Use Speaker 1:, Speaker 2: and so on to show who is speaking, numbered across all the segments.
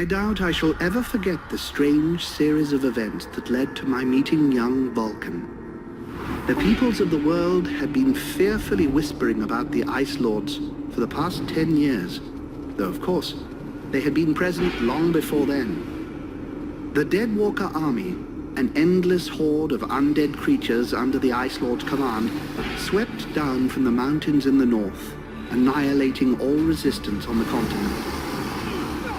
Speaker 1: I doubt I shall ever forget the strange series of events that led to my meeting young Vulcan. The peoples of the world had been fearfully whispering about the Ice Lords for the past 10 years, though of course, they had been present long before then. The Deadwalker army, an endless horde of undead creatures under the Ice Lord's command, swept down from the mountains in the north, annihilating all resistance on the continent.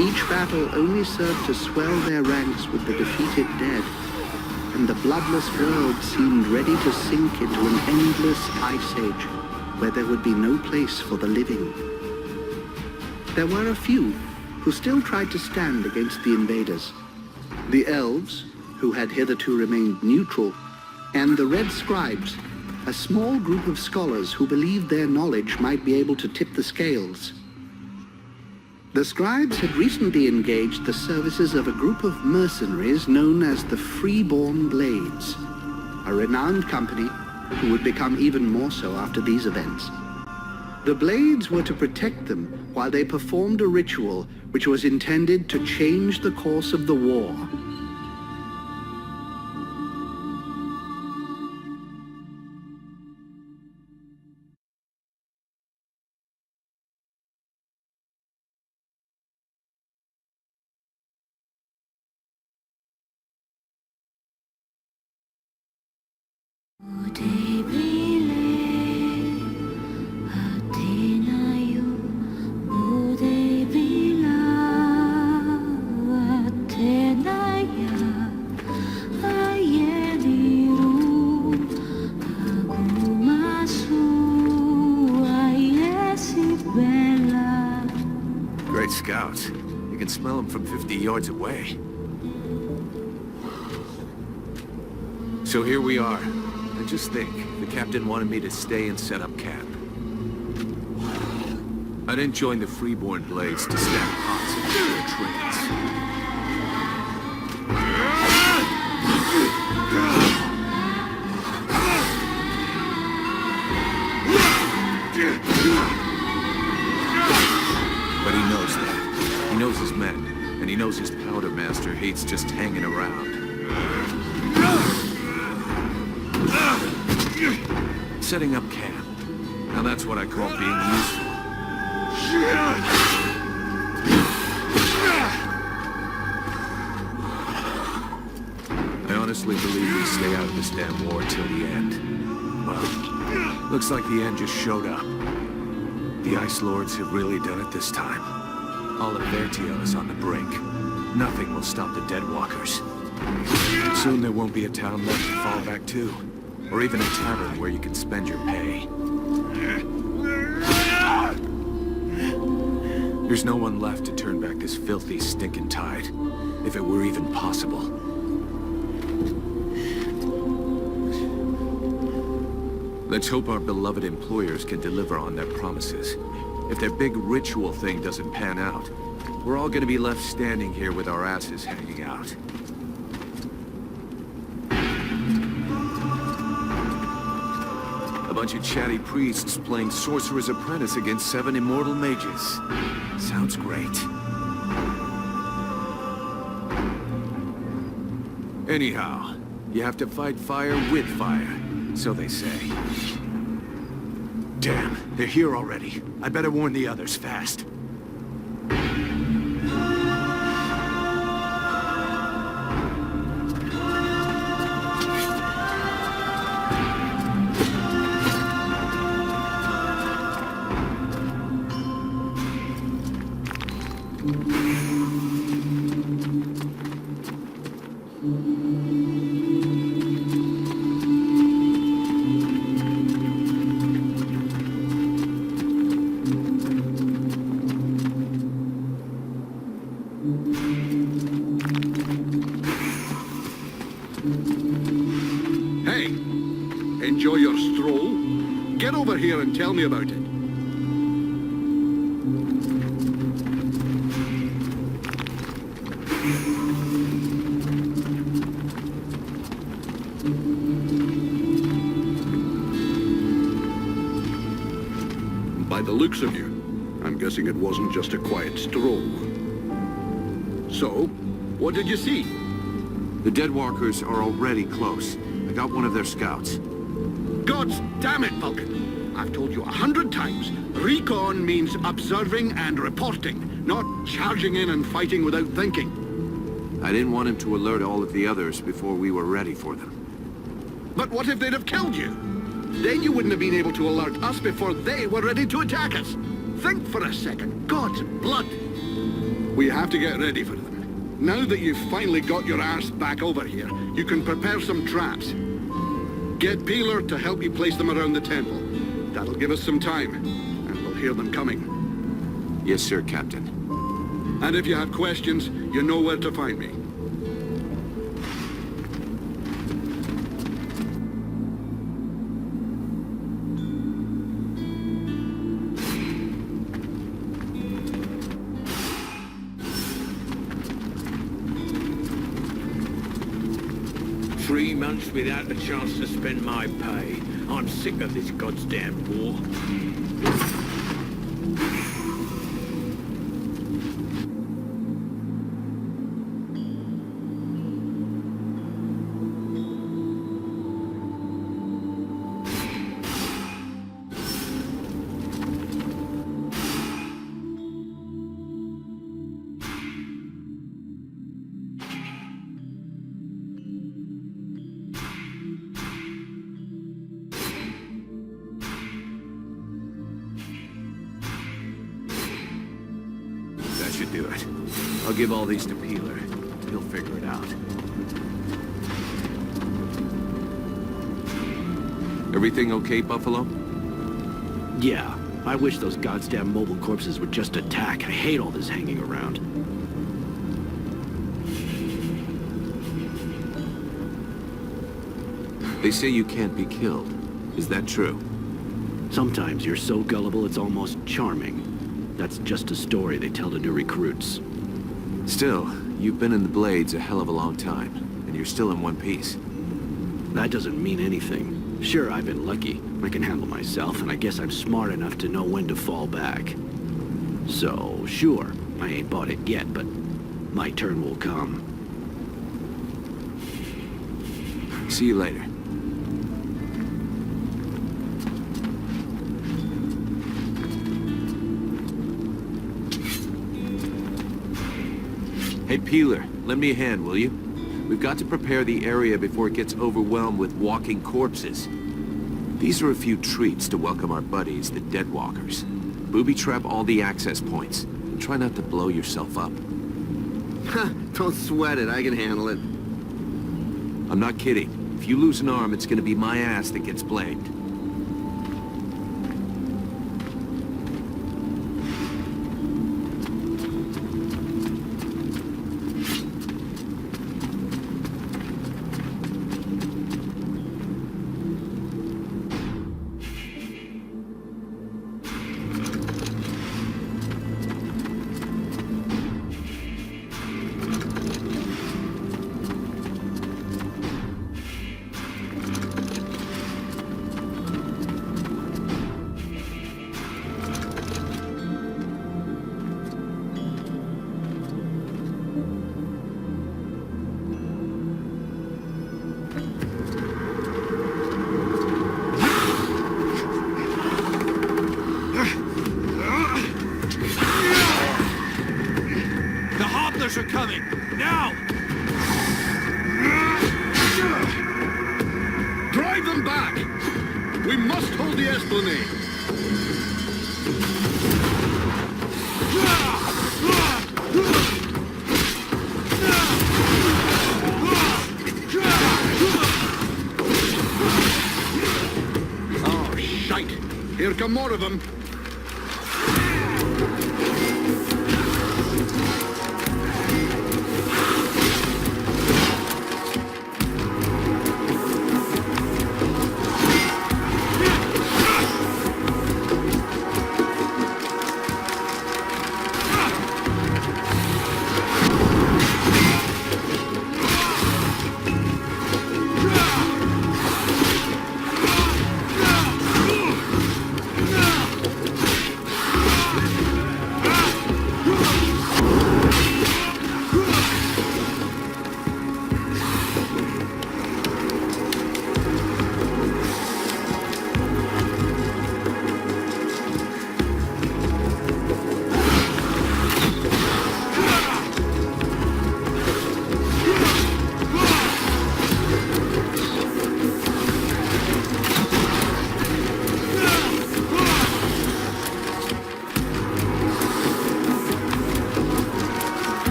Speaker 1: Each battle only served to swell their ranks with the defeated dead, and the bloodless world seemed ready to sink into an endless ice age, where there would be no place for the living. There were a few who still tried to stand against the invaders. The elves, who had hitherto remained neutral, and the red scribes, a small group of scholars who believed their knowledge might be able to tip the scales. The scribes had recently engaged the services of a group of mercenaries known as the Freeborn Blades, a renowned company who would become even more so after these events. The Blades were to protect them while they performed a ritual which was intended to change the course of the war.
Speaker 2: Great scouts. You can smell them from 50 yards away. So here we are. And just think, the captain wanted me to stay and set up camp. I didn't join the Freeborn Blades to stack pots and clear trains. But he knows that. He knows his men, and he knows his powder master hates just hanging around. Setting up camp. Now that's what I call being useful. I honestly believe we stay out of this damn war till the end. Well, looks like the end just showed up. The Ice Lords have really done it this time. All of Vertio is on the brink. Nothing will stop the Deadwalkers. Soon there won't be a town left to fall back to. Or even a tavern where you can spend your pay. There's no one left to turn back this filthy, stinking tide, if it were even possible. Let's hope our beloved employers can deliver on their promises. If their big ritual thing doesn't pan out, we're all gonna be left standing here with our asses hanging out. A bunch of chatty priests playing Sorcerer's Apprentice against 7 immortal mages. Sounds great. Anyhow, you have to fight fire with fire, so they say. Damn, they're here already. I better warn the others fast.
Speaker 1: Hey, enjoy your stroll? Get over here and tell me about it. By the looks of you, I'm guessing it wasn't just a quiet stroll.
Speaker 3: So, what did you see?
Speaker 2: The Deadwalkers are already close. I got one of their scouts.
Speaker 3: Gods damn it, Vulcan. I've told you 100 times. Recon means observing and reporting, not charging in and fighting without thinking.
Speaker 2: I didn't want him to alert all of the others before we were ready for them.
Speaker 3: But what if they'd have killed you? Then you wouldn't have been able to alert us before they were ready to attack us. Think for a second. God's blood. We have to get ready for them. Now that you've finally got your arse back over here, you can prepare some traps. Get Peeler to help you place them around the temple. That'll give us some time, and we'll hear them coming.
Speaker 2: Yes, sir, Captain.
Speaker 3: And if you have questions, you know where to find me.
Speaker 4: Three months without a chance to spend my pay. I'm sick of this goddamn war.
Speaker 2: Should do it. I'll give all these to Peeler. He'll figure it out. Everything okay, Buffalo?
Speaker 5: Yeah. I wish those goddamn mobile corpses would just attack. I hate all this hanging around.
Speaker 2: They say you can't be killed. Is that true?
Speaker 5: Sometimes you're so gullible it's almost charming. That's just a story they tell to new recruits.
Speaker 2: Still, you've been in the Blades a hell of a long time, and you're still in one piece.
Speaker 5: That doesn't mean anything. Sure, I've been lucky. I can handle myself, and I guess I'm smart enough to know when to fall back. So, sure, I ain't bought it yet, but my turn will come.
Speaker 2: See you later. Hey, Peeler, lend me a hand, will you? We've got to prepare the area before it gets overwhelmed with walking corpses. These are a few treats to welcome our buddies, the Deadwalkers. Booby-trap all the access points, and try not to blow yourself up.
Speaker 6: Don't sweat it, I can handle it.
Speaker 2: I'm not kidding. If you lose an arm, it's gonna be my ass that gets blamed.
Speaker 4: Are coming! Now!
Speaker 3: Drive them back! We must hold the Esplanade! Oh, shite! Here come more of them!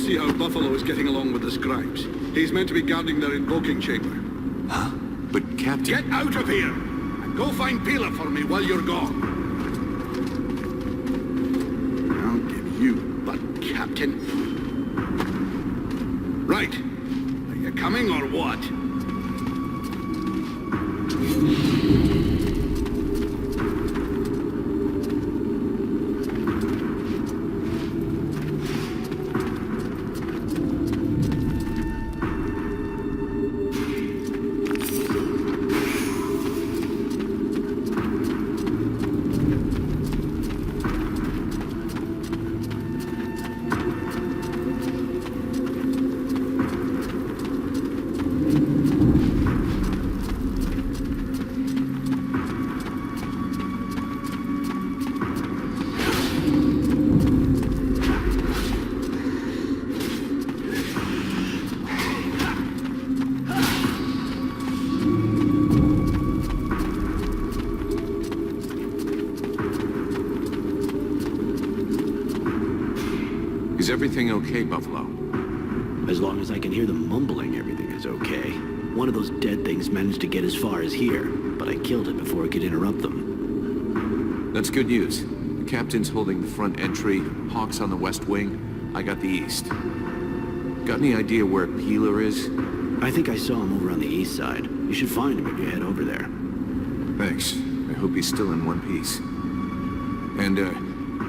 Speaker 3: see how Buffalo is getting along with the scribes. He's meant to be guarding their invoking chamber.
Speaker 2: Huh? But Captain...
Speaker 3: Get out of here! And go find Pila for me while you're gone. I'll give you butt, Captain. Right. Are you coming or what?
Speaker 2: Is everything okay, Buffalo?
Speaker 5: As long as I can hear them mumbling, everything is okay. One of those dead things managed to get as far as here, but I killed it before it could interrupt them.
Speaker 2: That's good news. The captain's holding the front entry, Hawk's on the west wing, I got the east. Got any idea where Peeler is?
Speaker 5: I think I saw him over on the east side. You should find him if you head over there.
Speaker 2: Thanks. I hope he's still in one piece. And,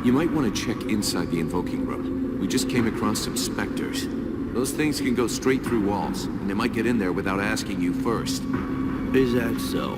Speaker 2: you might want to check inside the invoking room. We just came across some specters. Those things can go straight through walls, and they might get in there without asking you first.
Speaker 5: Is that so?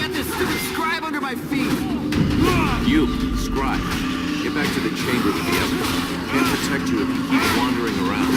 Speaker 6: got this stupid scribe under my feet!
Speaker 2: You, scribe. Get back to the chamber with the evidence. Can't protect you if you keep wandering around.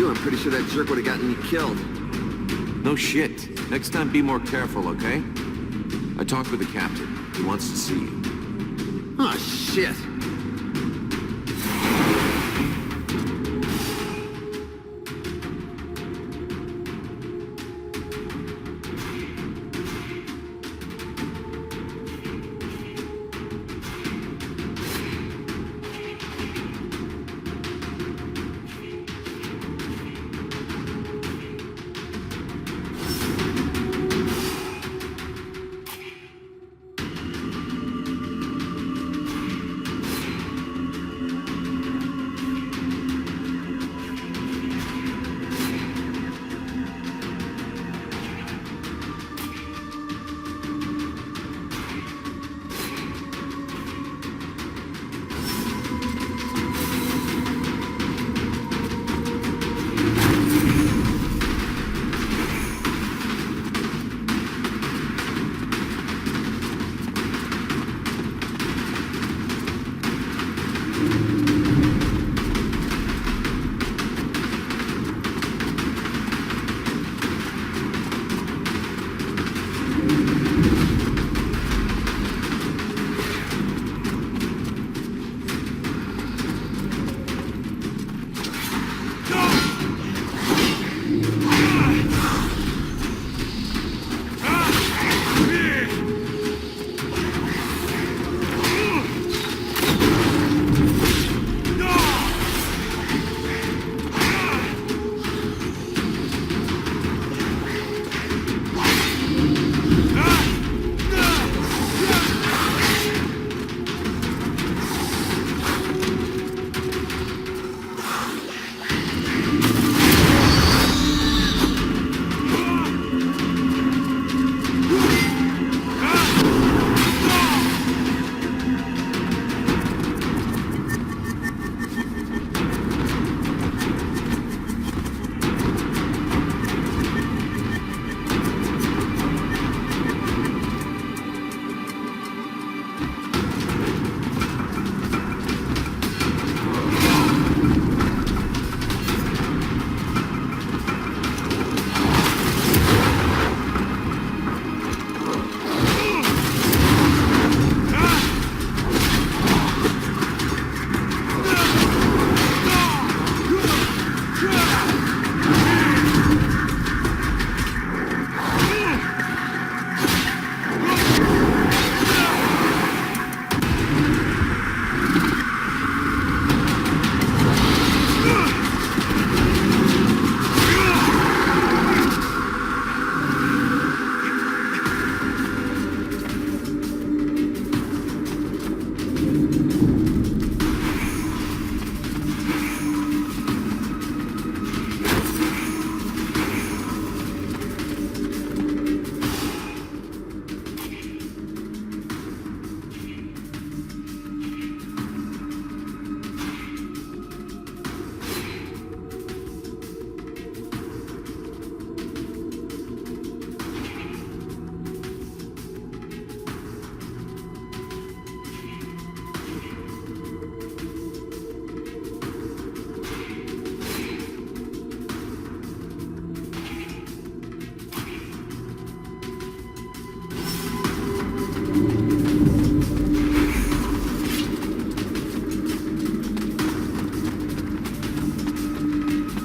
Speaker 6: I'm pretty sure that jerk would have gotten me killed.
Speaker 2: No shit. Next time, be more careful, okay? I talked with the captain. He wants to see you.
Speaker 6: Oh, shit.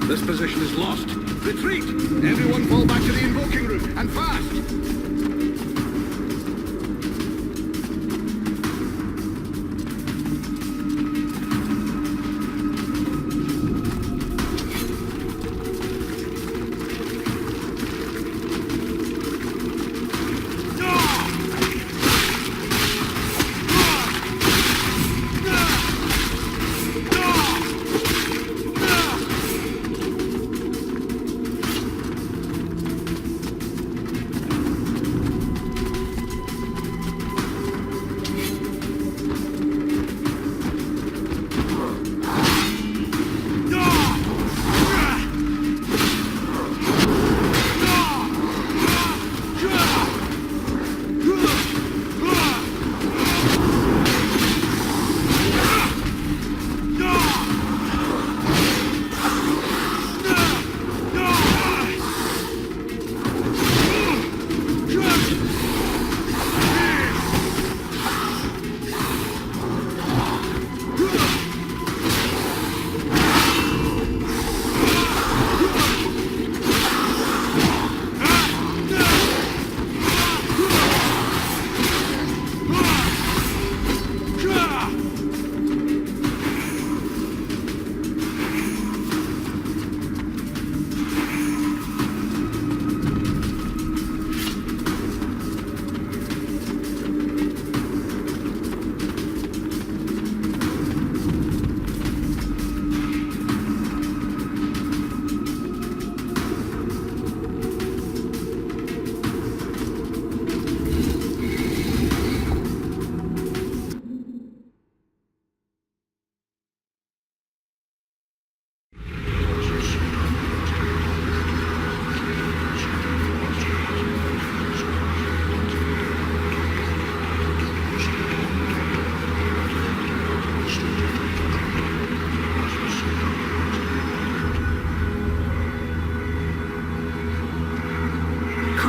Speaker 3: This position is lost. Retreat! Everyone fall back to the invoking room, and fast!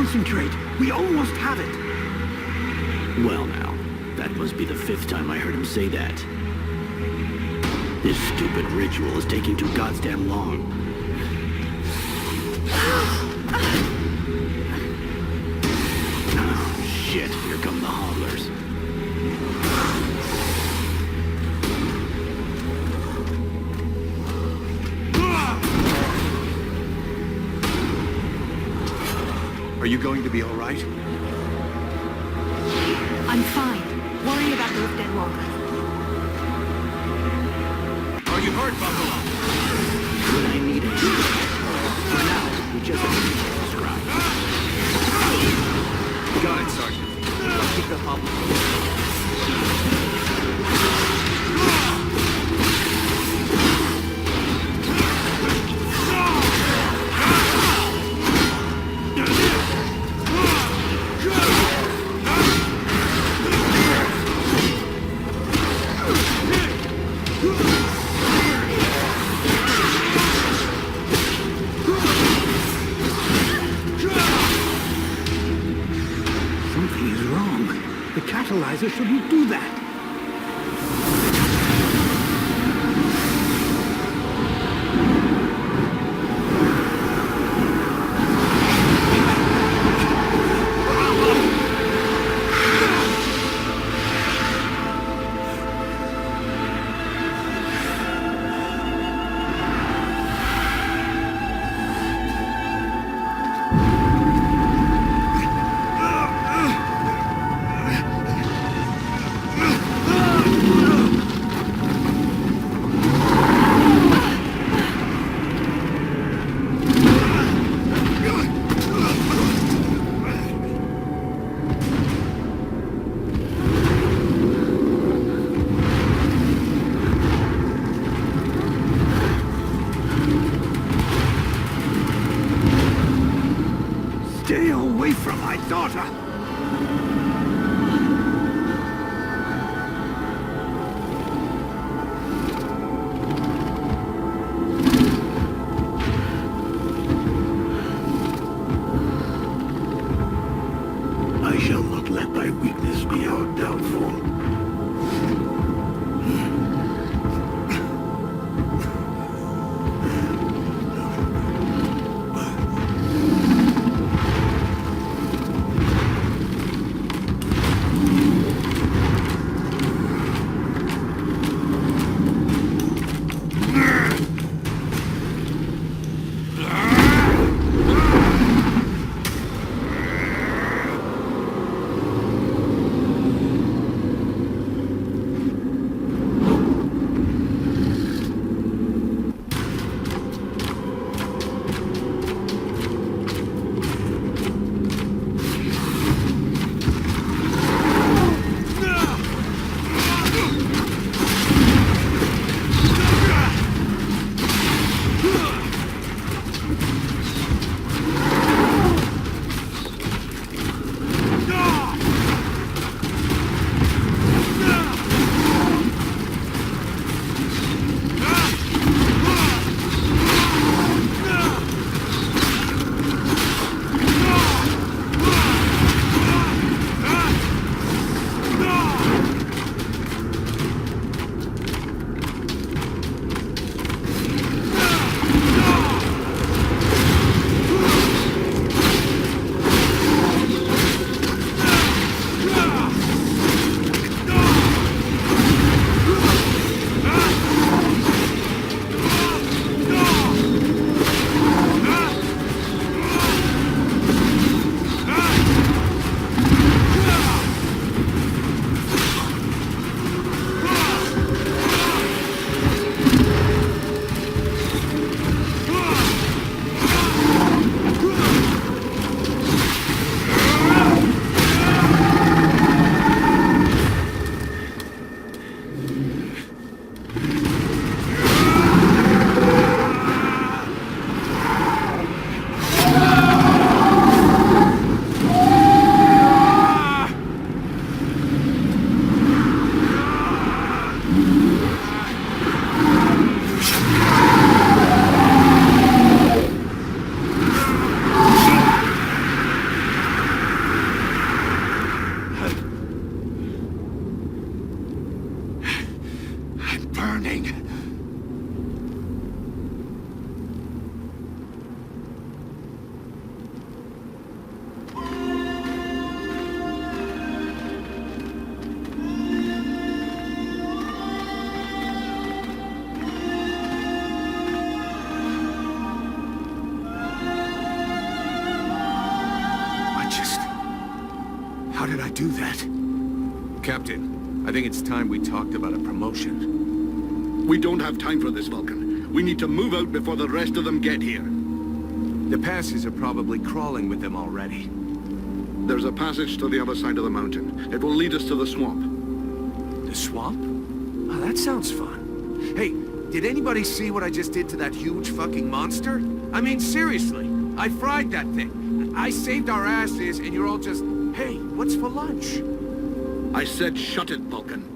Speaker 5: Concentrate. We almost have it. Well now, that must be the 5th time I heard him say that. This stupid ritual is taking too goddamn long. Oh, shit. Here come the hobblers.
Speaker 2: Are you going to be all right?
Speaker 7: I'm fine. Worry about those dead walkers.
Speaker 2: Are you hurt, Buffalo?
Speaker 5: When I need it. For now, we just have to describe.
Speaker 2: Got it, Sergeant.
Speaker 5: Keep the hobblers.
Speaker 1: Something is wrong. The catalyzer shouldn't do that. Stay away from my daughter! I shall not let thy weakness be our downfall.
Speaker 2: I do that? Captain, I think it's time we talked about a promotion.
Speaker 3: We don't have time for this, Vulcan. We need to move out before the rest of them get here.
Speaker 2: The passes are probably crawling with them already.
Speaker 3: There's a passage to the other side of the mountain. It will lead us to the swamp.
Speaker 2: The swamp? Oh, that sounds fun. Hey, did anybody see what I just did to that huge fucking monster? I mean, seriously, I fried that thing. I saved our asses, and you're all just, hey, what's for lunch?
Speaker 3: I said shut it, Vulcan.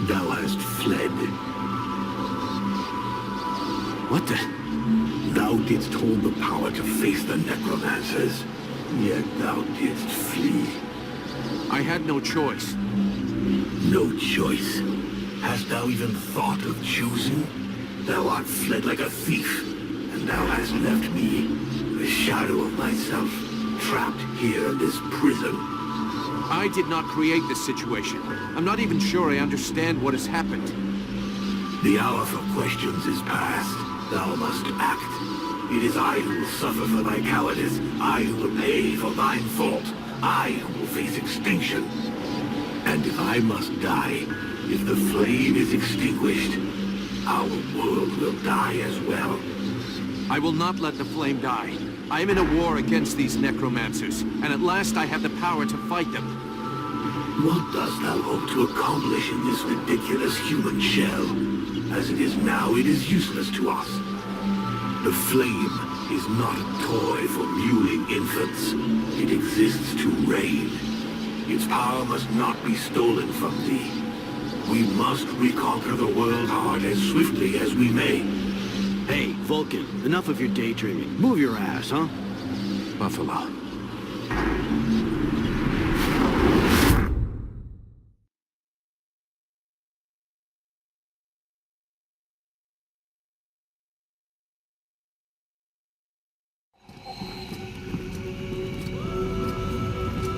Speaker 5: Thou hast fled. What the? Thou didst hold the power to face the necromancers, yet thou didst flee.
Speaker 2: I had no choice.
Speaker 5: No choice? Hast thou even thought of choosing? Thou art fled like a thief, and thou hast left me, the shadow of myself, trapped here in this prison.
Speaker 2: I did not create this situation. I'm not even sure I understand what has happened.
Speaker 5: The hour for questions is past. Thou must act. It is I who will suffer for thy cowardice. I who will pay for thine fault. I who will face extinction. And if I must die, if the flame is extinguished, our world will die as well.
Speaker 2: I will not let the flame die. I am in a war against these necromancers, and at last I have the power to fight them.
Speaker 5: What dost thou hope to accomplish in this ridiculous human shell? As it is now, it is useless to us. The flame is not a toy for mewling infants. It exists to reign. Its power must not be stolen from thee. We must reconquer the world heart as swiftly as we may. Hey, Vulcan, enough of your daydreaming. Move your ass, huh?
Speaker 2: Buffalo.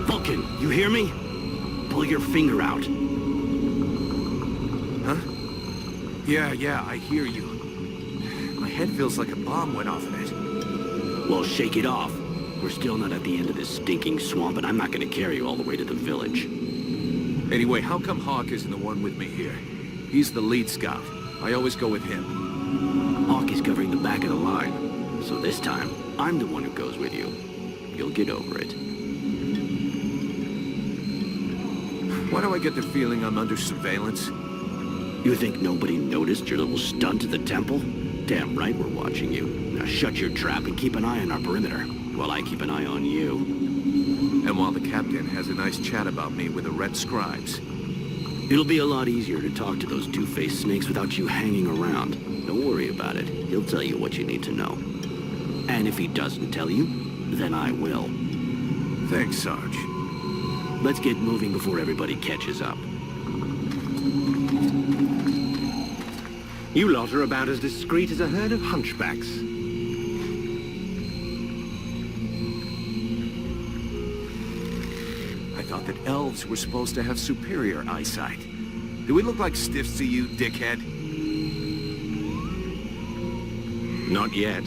Speaker 5: Vulcan, you hear me? Pull your finger out.
Speaker 2: Huh? Yeah, I hear you. My head feels like a bomb went off in it.
Speaker 5: Well, shake it off. We're still not at the end of this stinking swamp, and I'm not gonna carry you all the way to the village.
Speaker 2: Anyway, how come Hawk isn't the one with me here? He's the lead scout. I always go with him.
Speaker 5: Hawk is covering the back of the line. So this time, I'm the one who goes with you. You'll get over it.
Speaker 2: Why do I get the feeling I'm under surveillance?
Speaker 5: You think nobody noticed your little stunt at the temple? Damn right we're watching you. Now shut your trap and keep an eye on our perimeter, while I keep an eye on you.
Speaker 2: And while the captain has a nice chat about me with the red scribes.
Speaker 5: It'll be a lot easier to talk to those two-faced snakes without you hanging around. Don't worry about it. He'll tell you what you need to know. And if he doesn't tell you, then I will.
Speaker 2: Thanks, Sarge.
Speaker 5: Let's get moving before everybody catches up.
Speaker 8: You lot are about as discreet as a herd of hunchbacks.
Speaker 2: I thought that elves were supposed to have superior eyesight. Do we look like stiffs to you, dickhead?
Speaker 8: Not yet.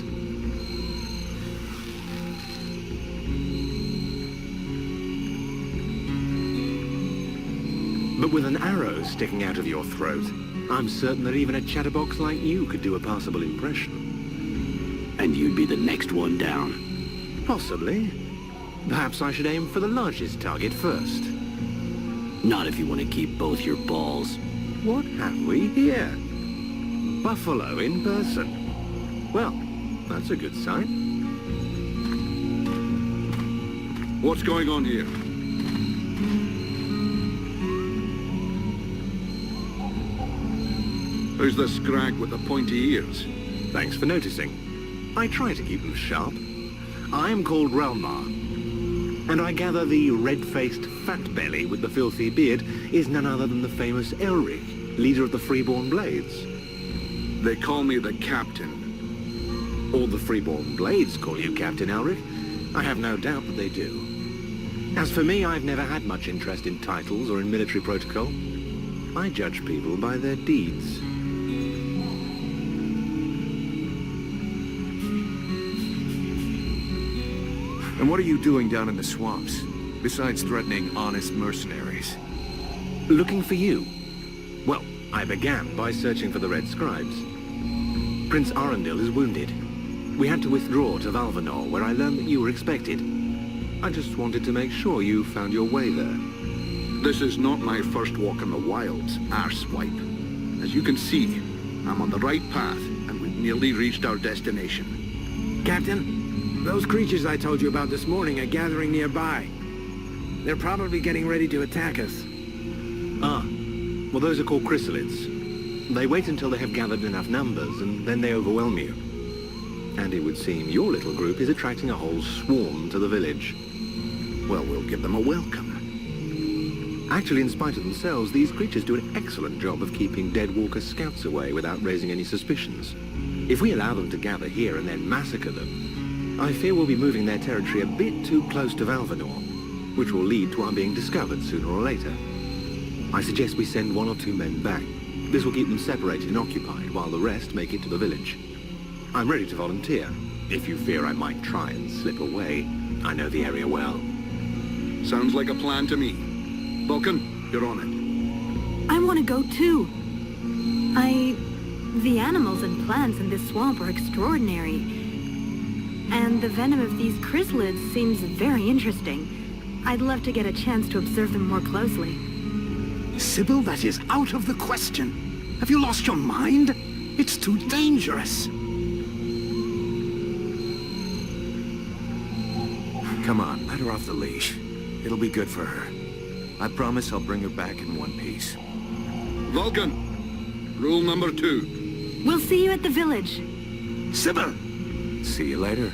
Speaker 8: But with an arrow sticking out of your throat, I'm certain that even a chatterbox like you could do a passable impression.
Speaker 5: And you'd be the next one down.
Speaker 8: Possibly. Perhaps I should aim for the largest target first.
Speaker 5: Not if you want to keep both your balls.
Speaker 8: What have we here? Buffalo in person. Well, that's a good sign.
Speaker 3: What's going on here? Who's the scrag with the pointy ears?
Speaker 8: Thanks for noticing. I try to keep them sharp. I am called Relmar, and I gather the red-faced fat belly with the filthy beard is none other than the famous Elric, leader of the Freeborn Blades.
Speaker 3: They call me the Captain.
Speaker 8: All the Freeborn Blades call you Captain Elric. I have no doubt that they do. As for me, I've never had much interest in titles or in military protocol. I judge people by their deeds.
Speaker 2: And what are you doing down in the swamps, besides threatening honest mercenaries?
Speaker 8: Looking for you. Well, I began by searching for the Red Scribes. Prince Arundel is wounded. We had to withdraw to Valvanor, where I learned that you were expected. I just wanted to make sure you found your way there.
Speaker 3: This is not my first walk in the wilds, arswipe. As you can see, I'm on the right path, and we've nearly reached our destination.
Speaker 4: Captain, those creatures I told you about this morning are gathering nearby. They're probably getting ready to attack us.
Speaker 8: Ah, well those are called chrysalids. They wait until they have gathered enough numbers, and then they overwhelm you. And it would seem your little group is attracting a whole swarm to the village.
Speaker 3: Well, we'll give them a welcome.
Speaker 8: Actually, in spite of themselves, these creatures do an excellent job of keeping Dead Walker scouts away without raising any suspicions. If we allow them to gather here and then massacre them, I fear we'll be moving their territory a bit too close to Valvanor, which will lead to our being discovered sooner or later. I suggest we send 1 or 2 men back. This will keep them separated and occupied while the rest make it to the village. I'm ready to volunteer, if you fear I might try and slip away. I know the area well.
Speaker 3: Sounds like a plan to me. Vulcan, you're on it.
Speaker 7: I want to go too. The animals and plants in this swamp are extraordinary. And the venom of these chrysalids seems very interesting. I'd love to get a chance to observe them more closely.
Speaker 5: Sybil, that is out of the question. Have you lost your mind? It's too dangerous.
Speaker 2: Come on, let her off the leash. It'll be good for her. I promise I'll bring her back in one piece.
Speaker 3: Vulcan, rule number 2.
Speaker 7: We'll see you at the village.
Speaker 5: Sybil!
Speaker 2: See you later.